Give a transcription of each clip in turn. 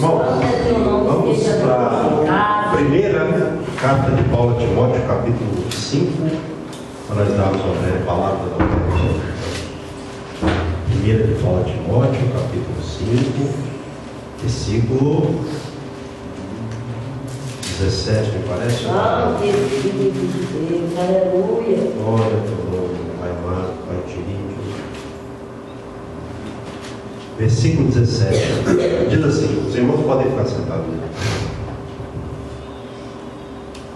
Bom, vamos para a primeira carta de Paulo a Timóteo, capítulo 5, para nós darmos uma breve palavra da oração. Primeira de Paulo a Timóteo, capítulo 5, versículo 17, me parece. Aleluia. Glória ao teu nome, Pai amado, Pai querido. Versículo 17 diz assim: os irmãos podem ficar sentados.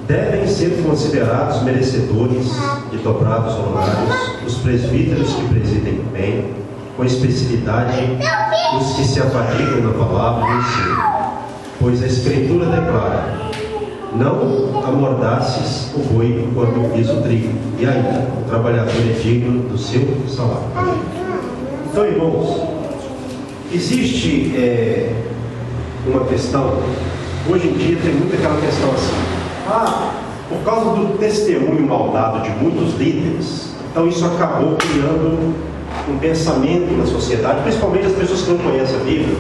Devem ser considerados merecedores de dobrados honorários os presbíteros que presidem bem, com especialidade os que se afadigam na palavra e no ensino. Pois a Escritura declara: não amordaces o boi quando pisa o trigo, e ainda o trabalhador é digno do seu salário. Então, irmãos, existe uma questão, hoje em dia tem muita aquela questão assim: por causa do testemunho mal dado de muitos líderes, então isso acabou criando um pensamento na sociedade, principalmente as pessoas que não conhecem a Bíblia,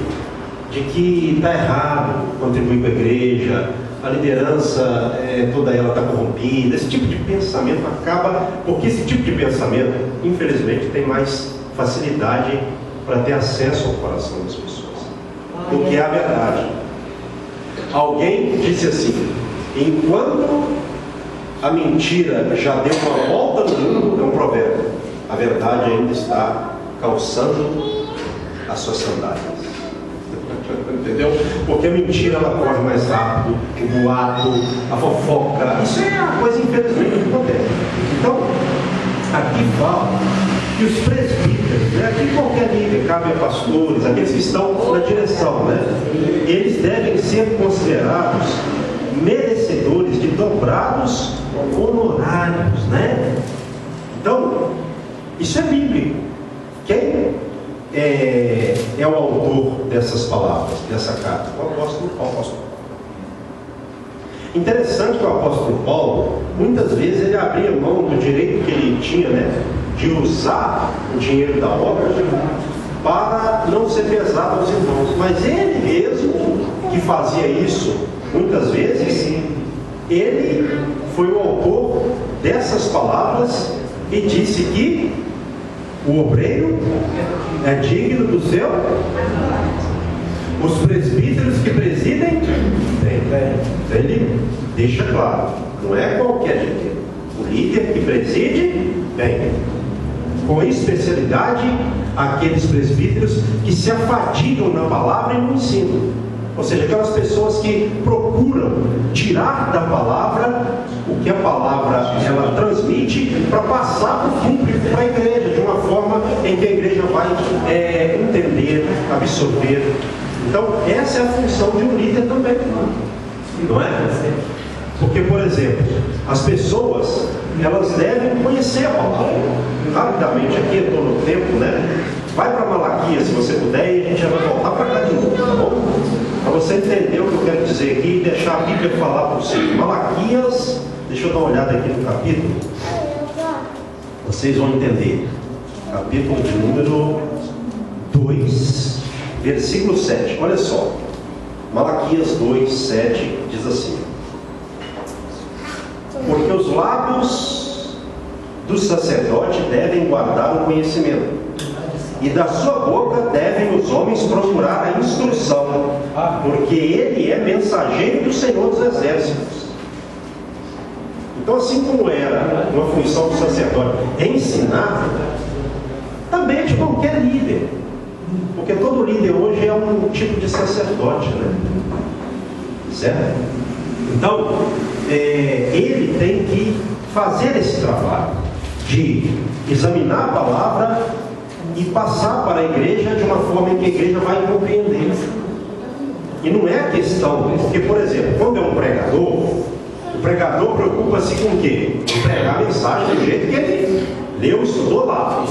de que está errado contribuir com a igreja, a liderança toda ela está corrompida. Esse tipo de pensamento acaba, porque esse tipo de pensamento, infelizmente, tem mais facilidade para ter acesso ao coração das pessoas do que a verdade. Alguém disse assim: enquanto a mentira já deu uma volta no mundo, é um provérbio, a verdade ainda está calçando as suas sandálias. Entendeu? Porque a mentira ela corre mais rápido, o boato, a fofoca, isso é uma coisa infelizmente que acontece. Então, aqui fala que os presbíteros, aqui qualquer nível, cabe a pastores, aqueles que estão na direção, eles devem ser considerados merecedores de dobrados honorários, Então, isso é bíblico. Quem é o autor dessas palavras, dessa carta? O apóstolo Paulo. Interessante que o apóstolo Paulo, muitas vezes, ele abria mão do direito que ele tinha, de usar o dinheiro da obra para não ser pesado aos irmãos. Mas ele mesmo, que fazia isso muitas vezes, ele foi o autor dessas palavras e disse que o obreiro é digno do seu. Os presbíteros que presidem bem. Ele deixa claro, não é qualquer dinheiro. O líder que preside bem, com especialidade aqueles presbíteros que se afadigam na palavra e no ensino. Ou seja, aquelas pessoas que procuram tirar da palavra o que a palavra ela transmite para passar para o público, para a igreja, de uma forma em que a igreja vai entender, absorver. Então, essa é a função de um líder também, não é? Porque, por exemplo, as pessoas, elas devem conhecer a palavra. Rapidamente, aqui eu estou no tempo, Vai para Malaquias, se você puder, e a gente já vai voltar para cá de novo, tá bom? Para você entender o que eu quero dizer aqui e deixar a Bíblia falar para você. Malaquias, deixa eu dar uma olhada aqui no capítulo. Vocês vão entender. Capítulo de número 2, versículo 7. Olha só. Malaquias 2, 7 diz assim: porque os lábios do sacerdote devem guardar o conhecimento, e da sua boca devem os homens procurar a instrução, porque ele é mensageiro do Senhor dos Exércitos. Então, assim como era uma função do sacerdote ensinar, também é de qualquer líder, porque todo líder hoje é um tipo de sacerdote, certo? Então, ele tem que fazer esse trabalho de examinar a palavra e passar para a igreja de uma forma em que a igreja vai compreender. E não é questão, porque, por exemplo, quando é um pregador, o pregador preocupa-se com o quê? Em pregar a mensagem do jeito que ele leu, estudou lá,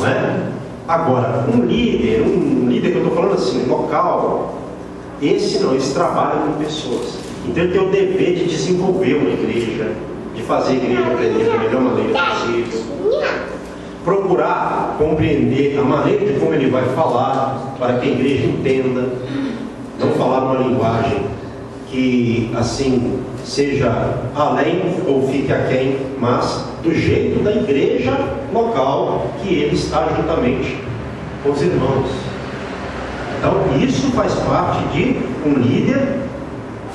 Agora, um líder que eu estou falando assim, local, esse trabalha com pessoas. Então ele tem o dever de desenvolver uma igreja, de fazer a igreja aprender da melhor maneira possível, procurar compreender a maneira de como ele vai falar, para que a igreja entenda. não falar numa linguagem que assim seja além ou fique aquém, mas do jeito da igreja local que ele está juntamente com os irmãos. Então isso faz parte de um líder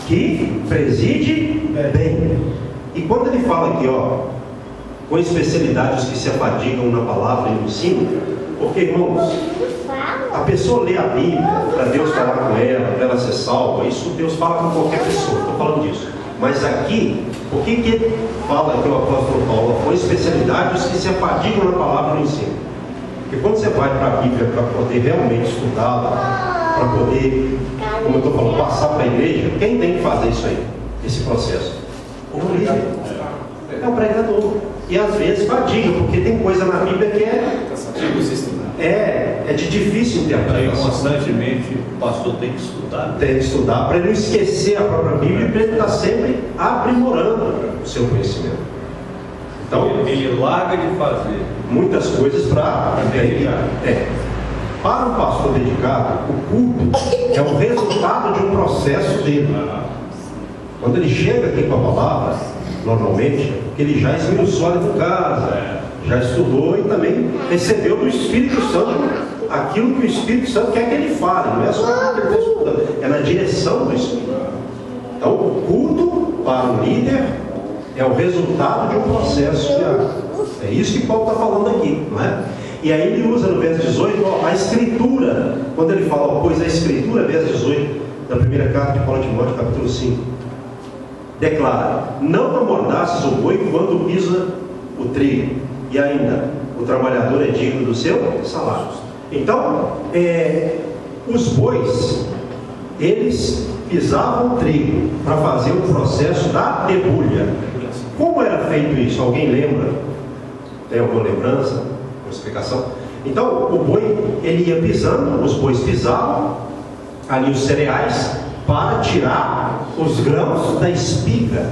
que preside bem. E quando ele fala aqui, ó, com especialidade os que se afadigam na palavra e no ensino, porque, irmãos, a pessoa lê a Bíblia para Deus falar com ela, para ela ser salva. Isso Deus fala com qualquer pessoa, estou falando disso. Mas aqui, o que ele fala aqui o apóstolo Paulo? Com especialidade os que se afadigam na palavra e no ensino. Porque quando você vai para a Bíblia para poder realmente estudá-la, para poder, como eu estou falando, passar para a igreja, quem tem que fazer isso aí? Esse processo? O líder. É o pregador. E às vezes fadiga, porque tem coisa na Bíblia que é de difícil interpretação. Constantemente o pastor tem que estudar. Tem que estudar para ele não esquecer a própria Bíblia e para ele estar sempre aprimorando o seu conhecimento. Então, ele larga de fazer muitas coisas para dedicar. Para um pastor dedicado, o culto é o resultado de um processo dele. Quando ele chega aqui com a palavra, normalmente, porque ele já esmiuçou ali em casa, já estudou e também recebeu do Espírito Santo aquilo que o Espírito Santo quer que ele fale, não é só o que ele está estudando, é na direção do Espírito. Então, o culto para o líder é o resultado de um processo de... É isso que Paulo está falando aqui, não é? E aí ele usa no verso 18, ó, a Escritura, quando ele fala, ó, pois a Escritura, verso 18, da primeira carta de Paulo a Timóteo, capítulo 5, declara: não amordaças o boi quando pisa o trigo, e ainda, o trabalhador é digno do seu salário. Então, os bois, eles pisavam o trigo para fazer o processo da debulha. Como era feito isso? Alguém lembra? Tem alguma lembrança? Uma explicação? Então, o boi, ele ia pisando, os bois pisavam ali os cereais para tirar os grãos da espiga,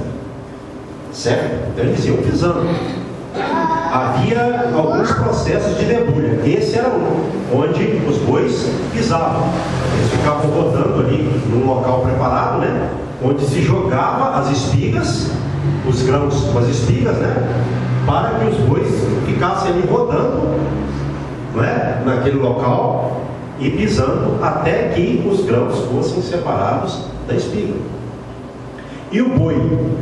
certo? Então eles iam pisando. Havia alguns processos de debulha. Esse era um, onde os bois pisavam. Eles ficavam rodando ali num local preparado, né? Onde se jogava as espigas, os grãos com as espigas, né? Para que os bois ficassem ali rodando, não é? Naquele local e pisando até que os grãos fossem separados da espiga. E o boi,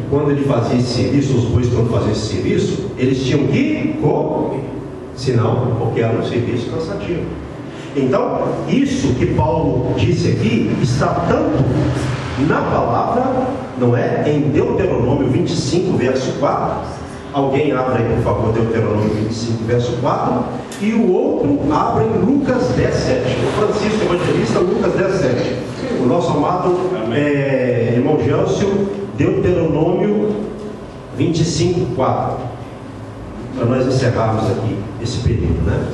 quando ele fazia esse serviço, os bois quando faziam esse serviço, eles tinham que comer, senão, porque era um serviço cansativo. Então, isso que Paulo disse aqui, está tanto na palavra, não é? Em Deuteronômio 25, verso 4, alguém abre aí, por favor, Deuteronômio 25, verso 4, e o outro abre em Lucas 10, 7, o Francisco Evangelista, Lucas 10, 7, o nosso amado irmão Gelcio, Deuteronômio 25, 4, para nós encerrarmos aqui esse período, né?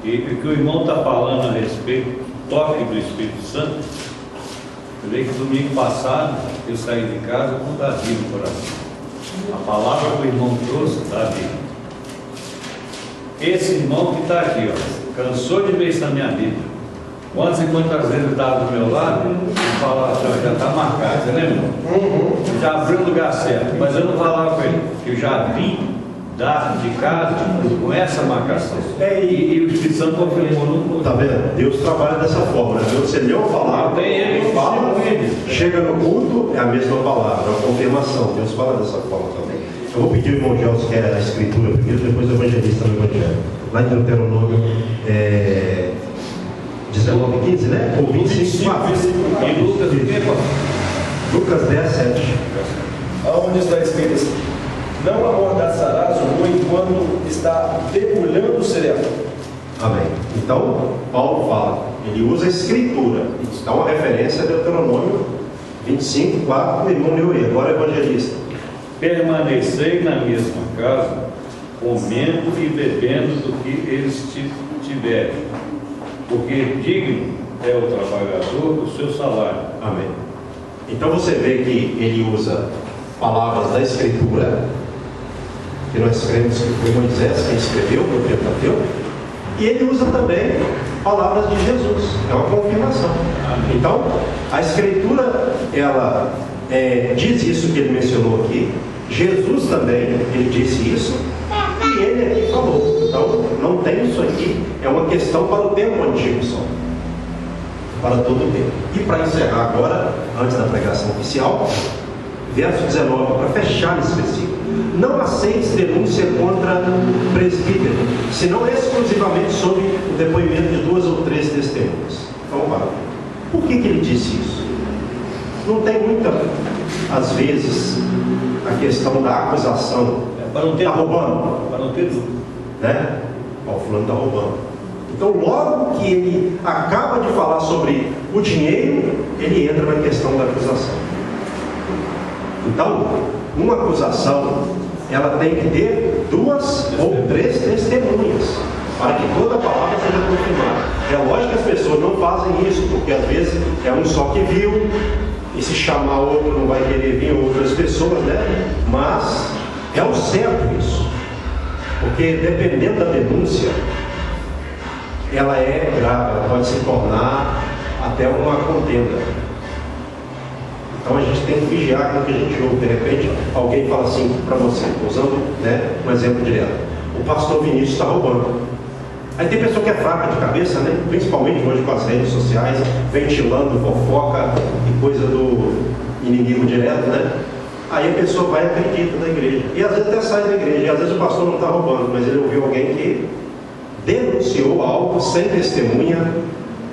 E o que o irmão está falando a respeito do toque do Espírito Santo, eu vejo que domingo passado eu saí de casa com Davi no coração. A palavra que o irmão trouxe, Davi. Esse irmão que está aqui, ó, cansou de ver isso na minha Bíblia. Quantas e quantas vezes ele estava do meu lado e falava assim, já está marcado, você lembra? Já abriu o lugar certo, mas eu não falava com ele, que eu já vim de casa com essa marcação. E o Espírito Santo confirmou no. Está vendo? Deus trabalha dessa forma, né? Deus, se ele não falar, ele fala, chega no culto, é a mesma palavra, é a confirmação. Deus fala dessa forma também. Eu vou pedir ao irmão Gelson, que é a escritura primeiro, depois o evangelista no evangelho. Lá em Deuteronômio 19, 15, né? Ou 25, 4. E Lucas, o que, Lucas 10, 7. Aonde está escrito assim? Não amordaçarás o boi quando está debulhando o cereal. Amém. Então, Paulo fala, ele usa a escritura. Isso dá uma referência a Deuteronômio 25, 4, o irmão leu aí, agora é evangelista. Permanecei na mesma casa, comendo e bebendo do que eles tiverem, porque digno é o trabalhador do seu salário. Amém. Então você vê que ele usa palavras da escritura, que nós cremos que foi Moisés quem escreveu, o Pentateuco, e ele usa também palavras de Jesus, é uma confirmação. Então, a Escritura, ela diz isso que ele mencionou aqui, Jesus também, ele disse isso, e ele aqui falou. Então, não tem isso aqui, é uma questão para o tempo antigo só, para todo o tempo. E para encerrar agora, antes da pregação oficial, verso 19, para fechar esse versículo: não aceites denúncia contra presbítero, senão exclusivamente sob o depoimento de 2 ou 3 testemunhas. Então, por que ele disse isso? Não tem muita, às vezes, a questão da acusação. Está roubando? Para não ter dúvida. Né? O fulano está roubando. Então, logo que ele acaba de falar sobre o dinheiro, ele entra na questão da acusação. Então, uma acusação, ela tem que ter 2 ou 3 testemunhas, para que toda palavra seja confirmada. É lógico que as pessoas não fazem isso, porque às vezes é um só que viu, e se chamar outro não vai querer vir outras pessoas, né? Mas é o certo isso, porque dependendo da denúncia, ela é grave, ela pode se tornar até uma contenda. Então a gente tem que vigiar com o que a gente ouve. De repente alguém fala assim para você, usando, né, um exemplo direto: o pastor Vinícius está roubando. Aí tem pessoa que é fraca de cabeça, né? Principalmente hoje com as redes sociais, ventilando fofoca e coisa do inimigo direto, né? Aí a pessoa vai e acredita na igreja. E às vezes até sai da igreja. E às vezes o pastor não está roubando, mas ele ouviu alguém que denunciou algo sem testemunha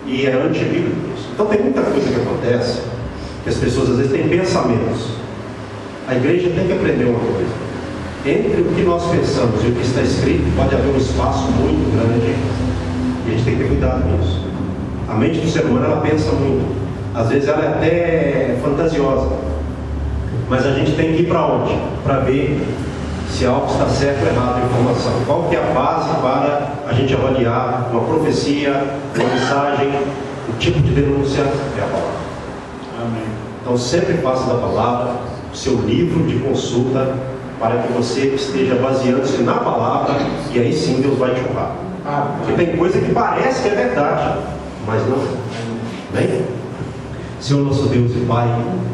e é antibíblico. Então tem muita coisa que acontece, que as pessoas às vezes têm pensamentos. A igreja tem que aprender uma coisa: entre o que nós pensamos e o que está escrito, pode haver um espaço muito grande, e a gente tem que ter cuidado com isso. A mente do ser humano, ela pensa muito, às vezes ela é até fantasiosa, mas a gente tem que ir para onde? Para ver se algo está certo ou errado a informação. Qual que é a base para a gente avaliar uma profecia, uma mensagem, o tipo de denúncia? É a palavra. Amém. Então sempre faça da palavra o seu livro de consulta, para que você esteja baseando-se na palavra, e aí sim Deus vai te honrar. Porque tem coisa que parece que é verdade, mas não é. Bem? Senhor nosso Deus e Pai,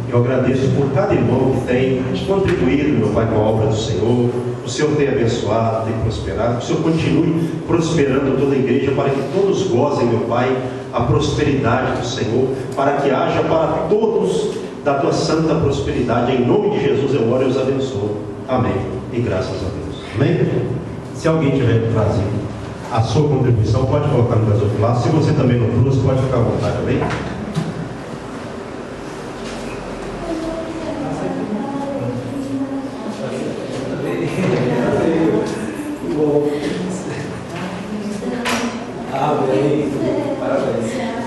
eu agradeço por cada irmão que tem contribuído, meu Pai, com a obra do Senhor. O Senhor tem abençoado, tem prosperado. Que o Senhor continue prosperando toda a igreja, para que todos gozem, meu Pai, a prosperidade do Senhor, para que haja para todos da tua santa prosperidade. Em nome de Jesus eu oro e os abençoo. Amém. E graças a Deus. Amém? Se alguém tiver trazido a sua contribuição, pode colocar no gasofilaço. Se você também não trouxe, pode ficar à vontade. Amém? Amém. Parabéns.